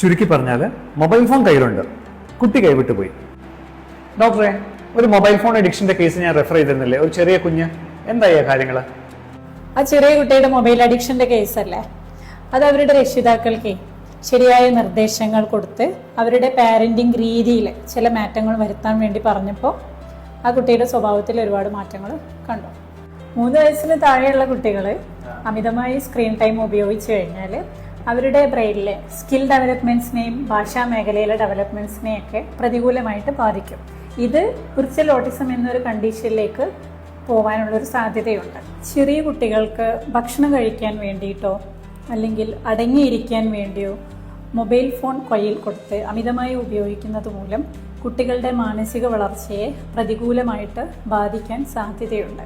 ചുരുക്കി പറഞ്ഞാൽ mobile phone കയ്യിലുണ്ട്, കുട്ടി കൈവിട്ടു പോയി. ഡോക്ടറെ, ഒരു മൊബൈൽ ഫോൺ അഡിക്ഷന്റെ കേസ് ഞാൻ റെഫർ ചെയ്തിരുന്നില്ലേ, ഒരു ചെറിയ കുഞ്ഞ്, എന്തായി കാര്യങ്ങൾ? ആ ചെറിയ കുട്ടിയുടെ മൊബൈൽ അഡിക്ഷന്റെ കേസല്ലേ, അത് അവരുടെ രക്ഷിതാക്കൾക്ക് ശരിയായ നിർദ്ദേശങ്ങൾ കൊടുത്ത് അവരുടെ പാരന്റിങ് രീതിയിൽ ചില മാറ്റങ്ങൾ വരുത്താൻ വേണ്ടി പറഞ്ഞപ്പോൾ ആ കുട്ടിയുടെ സ്വഭാവത്തിൽ ഒരുപാട് മാറ്റങ്ങൾ കണ്ടു. 3 വയസ്സിന് താഴെയുള്ള കുട്ടികൾ അമിതമായി സ്ക്രീൻ ടൈം ഉപയോഗിച്ച് കഴിഞ്ഞാൽ അവരുടെ ബ്രെയിനിലെ സ്കിൽ ഡെവലപ്മെന്റ്സിനെയും ഭാഷാ മേഖലയിലെ ഡെവലപ്മെന്റ്സിനെയും ഒക്കെ പ്രതികൂലമായിട്ട് ബാധിക്കും. ഇത് വിർച്വൽ ഓട്ടിസം എന്നൊരു കണ്ടീഷനിലേക്ക് പോകാനുള്ളൊരു സാധ്യതയുണ്ട്. ചെറിയ കുട്ടികൾക്ക് ഭക്ഷണം കഴിക്കാൻ വേണ്ടിയിട്ടോ അല്ലെങ്കിൽ അടങ്ങിയിരിക്കാൻ വേണ്ടിയോ മൊബൈൽ ഫോൺ കയ്യിൽ കൊടുത്ത് അമിതമായി ഉപയോഗിക്കുന്നത് മൂലം കുട്ടികളുടെ മാനസിക വളർച്ചയെ പ്രതികൂലമായിട്ട് ബാധിക്കാൻ സാധ്യതയുണ്ട്.